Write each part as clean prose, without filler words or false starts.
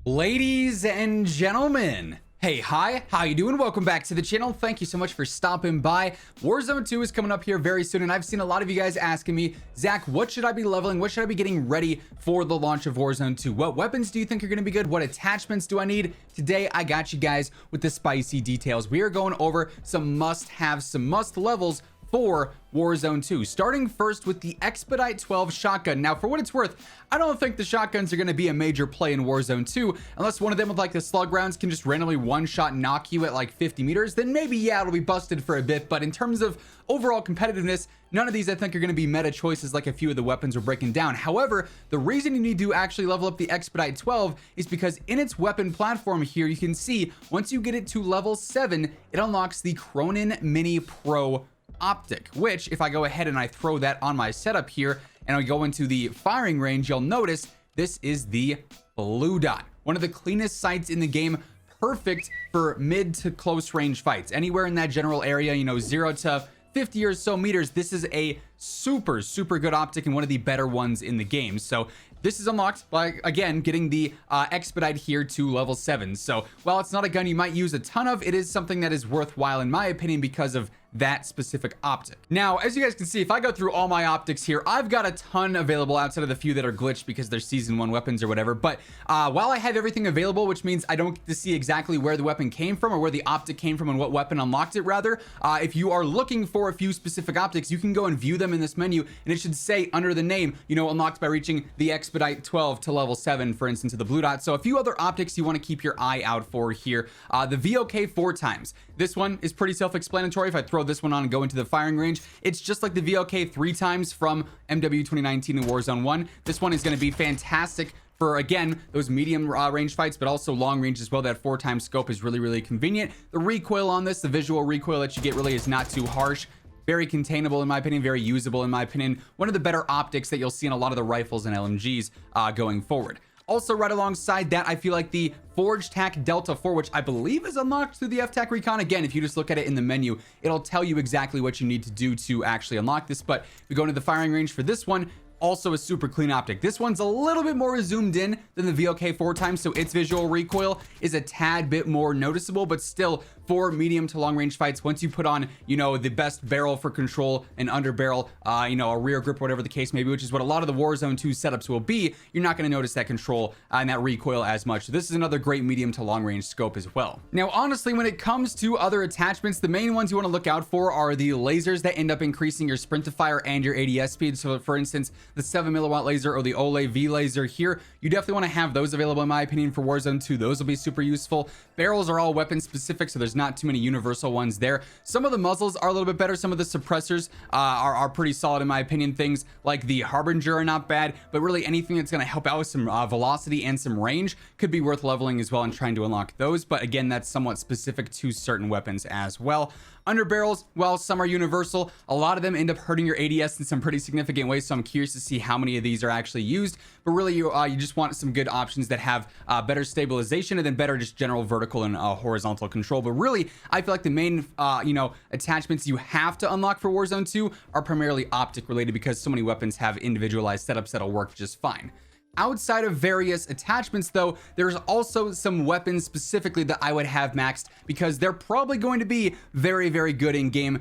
Ladies and gentlemen, hey, hi, how you doing? Welcome back to the channel. Thank you so much for stopping by. Warzone 2 is coming up here very soon, and I've seen a lot of you guys asking me, Zach, what should I be leveling? What should I be getting ready for the launch of Warzone 2? What weapons do you think are going to be good? What attachments do I need? Today, I got you guys with the spicy details. We are going over some must-haves, some must levels for Warzone 2, starting first with the Expedite 12 shotgun. Now, for what it's worth, I don't think the shotguns are going to be a major play in Warzone 2 unless one of them with like the slug rounds can just randomly one-shot knock you at like 50 meters. Then maybe, yeah, it'll be busted for a bit. But in terms of overall competitiveness, none of these I think are going to be meta choices like a few of the weapons we're breaking down. However, the reason you need to actually level up the Expedite 12 is because in its weapon platform here, you can see once you get it to level 7, it unlocks the Cronin Mini Pro optic, which if I go ahead and I throw that on my setup here and I go into the firing range, you'll notice this is the blue dot, one of the cleanest sights in the game, perfect for mid to close range fights. Anywhere in that general area, you know, 0 to 50 or so meters, this is a super good optic and one of the better ones in the game. So this is unlocked by, again, getting the Expedite here to level 7. So while it's not a gun you might use a ton of, it is something that is worthwhile in my opinion because of that specific optic. Now, as you guys can see, if I go through all my optics here, I've got a ton available outside of the few that are glitched because they're season 1 weapons or whatever. But while I have everything available, which means I don't get to see exactly where the weapon came from or where the optic came from and what weapon unlocked it, rather, if you are looking for a few specific optics, you can go and view them in this menu, and it should say under the name, you know, unlocked by reaching the Expedite 12 to level 7, for instance, of the blue dot. So a few other optics you want to keep your eye out for here. The VOK 4 times. This one is pretty self-explanatory. If I throw this one on and go into the firing range, it's just like the VOK 3 times from MWII 2019 and Warzone 1. This one is going to be fantastic for, again, those medium range fights, but also long range as well. That 4 times scope is really convenient. The recoil on this, the visual recoil that you get, really is not too harsh. Very containable in my opinion, very usable in my opinion. One of the better optics that you'll see in a lot of the rifles and LMGs going forward. Also, right alongside that, I feel like the Forge TAQ Delta 4, which I believe is unlocked through the FTAC Recon. Again, if you just look at it in the menu, it'll tell you exactly what you need to do to actually unlock this. But if we go into the firing range for this one, also a super clean optic. This one's a little bit more zoomed in than the VOK 4 times, so its visual recoil is a tad bit more noticeable, but still for medium to long range fights, once you put on, you know, the best barrel for control, an under barrel, you know, a rear grip, whatever the case may be, which is what a lot of the Warzone 2 setups will be, you're not going to notice that control and that recoil as much. So this is another great medium to long range scope as well. Now, honestly, when it comes to other attachments, the main ones you want to look out for are the lasers that end up increasing your sprint to fire and your ADS speed. So for instance, the 7 milliwatt laser or the Olay V laser here, you definitely want to have those available in my opinion for Warzone 2. Those will be super useful. Barrels are all weapon specific, so there's not too many universal ones there. Some of the muzzles are a little bit better. Some of the suppressors are pretty solid in my opinion. Things like the Harbinger are not bad, but really anything that's going to help out with some velocity and some range could be worth leveling as well and trying to unlock those. But again, that's somewhat specific to certain weapons as well. Under barrels, well, some are universal. A lot of them end up hurting your ADS in some pretty significant ways, so I'm curious to see how many of these are actually used. But really, you just want some good options that have better stabilization and then better just general vertical and horizontal control. But really, I feel like the main you know, attachments you have to unlock for Warzone 2 are primarily optic related because so many weapons have individualized setups that'll work just fine. Outside of various attachments though, there's also some weapons specifically that I would have maxed because they're probably going to be very good in game.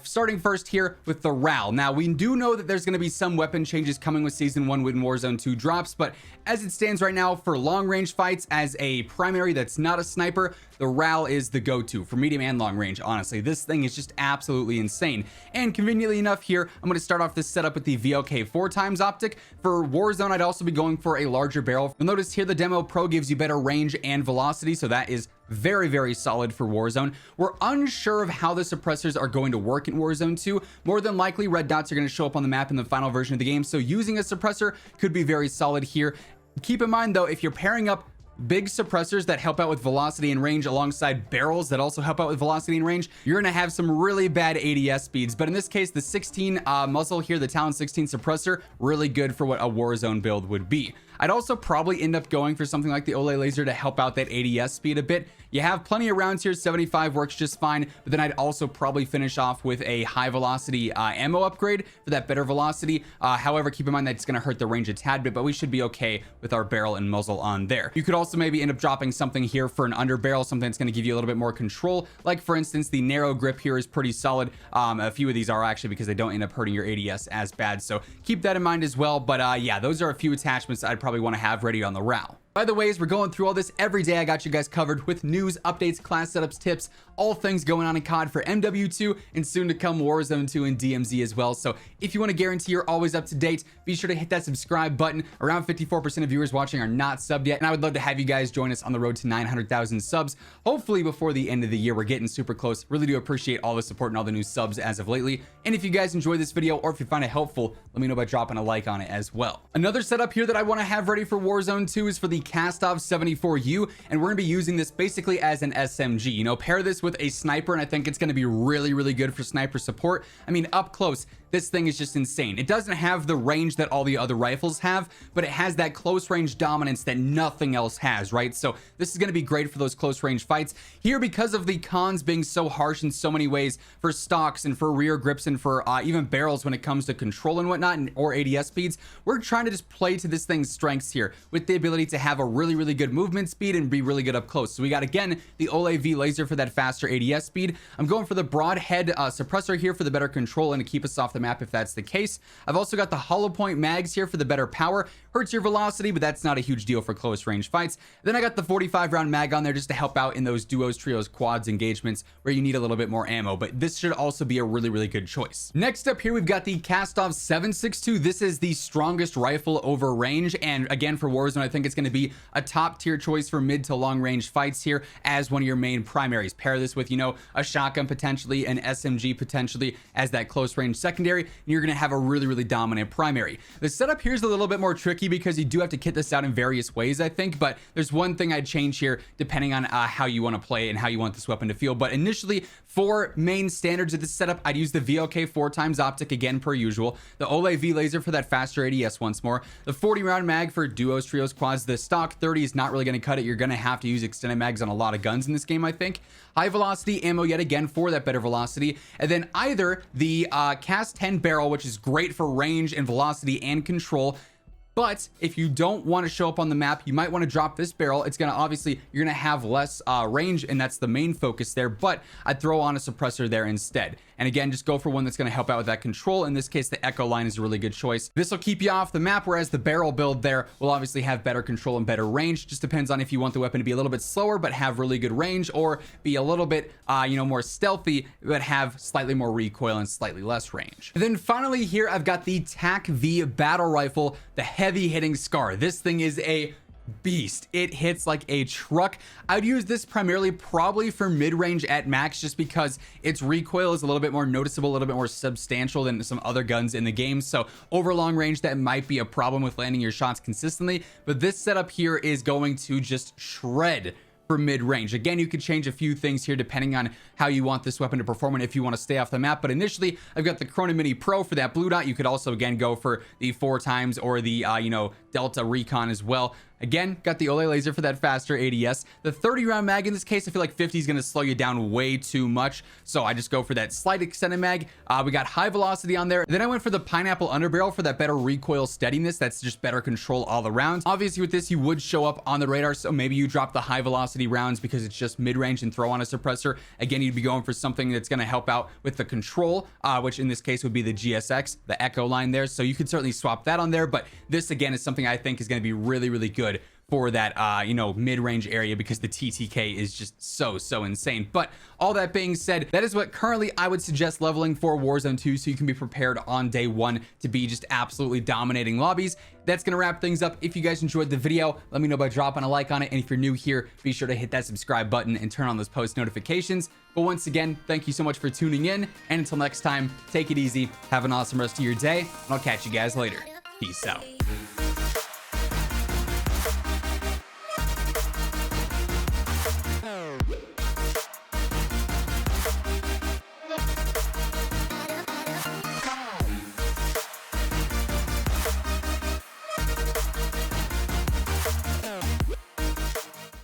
Starting first here with the RAAL. Now we do know that there's going to be some weapon changes coming with season 1 when Warzone 2 drops, but as it stands right now for long range fights as a primary that's not a sniper, the RAAL is the go-to for medium and long range. Honestly, this thing is just absolutely insane. And conveniently enough here, I'm going to start off this setup with the VOK 4 times optic. For Warzone, I'd also be going for a larger barrel. You'll notice here the Demo Pro gives you better range and velocity, so that is very solid for Warzone. We're unsure of how the suppressors are going to work in Warzone 2. More than likely, red dots are going to show up on the map in the final version of the game, so using a suppressor could be very solid here. Keep in mind though, if you're pairing up big suppressors that help out with velocity and range alongside barrels that also help out with velocity and range, you're gonna have some really bad ADS speeds. But in this case, the 16 muzzle here, the Talon 16 suppressor, really good for what a Warzone build would be. I'd also probably end up going for something like the Olay laser to help out that ADS speed a bit. You have plenty of rounds here, 75 works just fine, but then I'd also probably finish off with a high velocity ammo upgrade for that better velocity. However, keep in mind that it's going to hurt the range a tad bit, but we should be okay with our barrel and muzzle on there. You could also maybe end up dropping something here for an underbarrel, something that's going to give you a little bit more control. Like for instance, the narrow grip here is pretty solid. A few of these are actually, because they don't end up hurting your ADS as bad. So keep that in mind as well. But yeah, those are a few attachments I'd probably want to have ready on the RAAL. By the way, as we're going through all this every day, I got you guys covered with news, updates, class setups, tips, all things going on in COD for MW2 and soon to come Warzone 2 and DMZ as well. So if you want to guarantee you're always up to date, be sure to hit that subscribe button. Around 54% of viewers watching are not subbed yet, and I would love to have you guys join us on the road to 900,000 subs, hopefully before the end of the year. We're getting super close. Really do appreciate all the support and all the new subs as of lately. And if you guys enjoy this video, or if you find it helpful, let me know by dropping a like on it as well. Another setup here that I want to have ready for Warzone 2 is for the Kastov 74U, and we're going to be using this basically as an SMG. You know, pair this with a sniper, and I think it's going to be really, really good for sniper support. I mean, up close, this thing is just insane. It doesn't have the range that all the other rifles have, but it has that close range dominance that nothing else has, right? So this is going to be great for those close range fights. Here, because of the cons being so harsh in so many ways for stocks and for rear grips and for even barrels when it comes to control and whatnot, or ADS speeds, we're trying to just play to this thing's strengths here with the ability to have a really, really good movement speed and be really good up close. So we got, again, the OLAV laser for that faster ADS speed. I'm going for the broad head suppressor here for the better control and to keep us off the map if that's the case. I've also got the hollow point mags here for the better power. Hurts your velocity, but that's not a huge deal for close range fights. Then I got the 45 round mag on there just to help out in those duos, trios, quads engagements where you need a little bit more ammo, but this should also be a really, really good choice. Next up here, we've got the Kastov 7.62. This is the strongest rifle over range, and again for Warzone, I think it's going to be a top tier choice for mid to long range fights here as one of your main primaries. Pair this with, you know, a shotgun potentially, an SMG potentially as that close range secondary, and you're going to have a really, really dominant primary. The setup here is a little bit more tricky because you do have to kit this out in various ways, I think, but there's one thing I'd change here depending on how you want to play and how you want this weapon to feel. But initially, for main standards of this setup, I'd use the VOK 4x optic again per usual, the OLAV laser for that faster ADS once more, the 40 round mag for duos, trios, quads. The stock 30 is not really going to cut it. You're going to have to use extended mags on a lot of guns in this game, I think. High velocity ammo yet again for that better velocity, and then either the cast 10 barrel, which is great for range and velocity and control. But if you don't want to show up on the map, you might want to drop this barrel. It's going to obviously, you're going to have less range, and that's the main focus there, but I'd throw on a suppressor there instead. And again, just go for one that's going to help out with that control. In this case, the Echo line is a really good choice. This will keep you off the map, whereas the barrel build there will obviously have better control and better range. Just depends on if you want the weapon to be a little bit slower but have really good range, or be a little bit you know, more stealthy but have slightly more recoil and slightly less range. And then finally here, I've got the TAQ-V battle rifle, the heavy hitting SCAR. This thing is a beast. It hits like a truck. I'd use this primarily probably for mid-range at max, just because its recoil is a little bit more noticeable, a little bit more substantial than some other guns in the game. So over long range, that might be a problem with landing your shots consistently, but this setup here is going to just shred for mid-range. Again, you could change a few things here depending on how you want this weapon to perform and if you want to stay off the map. But initially, I've got the Chrono Mini Pro for that blue dot. You could also again go for the 4x or the you know, Delta Recon as well. Again, got the OLA laser for that faster ADS. The 30 round mag in this case, I feel like 50 is going to slow you down way too much, so I just go for that slight extended mag. We got high velocity on there. Then I went for the pineapple underbarrel for that better recoil steadiness. That's just better control all around. Obviously with this, you would show up on the radar, so maybe you drop the high velocity rounds because it's just mid-range and throw on a suppressor. Again, you'd be going for something that's going to help out with the control, which in this case would be the GSX, the Echo line there. So you could certainly swap that on there, but this again is something I think is going to be really, really good for that you know, mid-range area because the TTK is just so insane. But all that being said, that is what currently I would suggest leveling for Warzone 2, so you can be prepared on day one to be just absolutely dominating lobbies. That's gonna wrap things up. If you guys enjoyed the video, let me know by dropping a like on it, and if you're new here, be sure to hit that subscribe button and turn on those post notifications. But once again, thank you so much for tuning in, and until next time, take it easy, have an awesome rest of your day, and I'll catch you guys later. Peace out.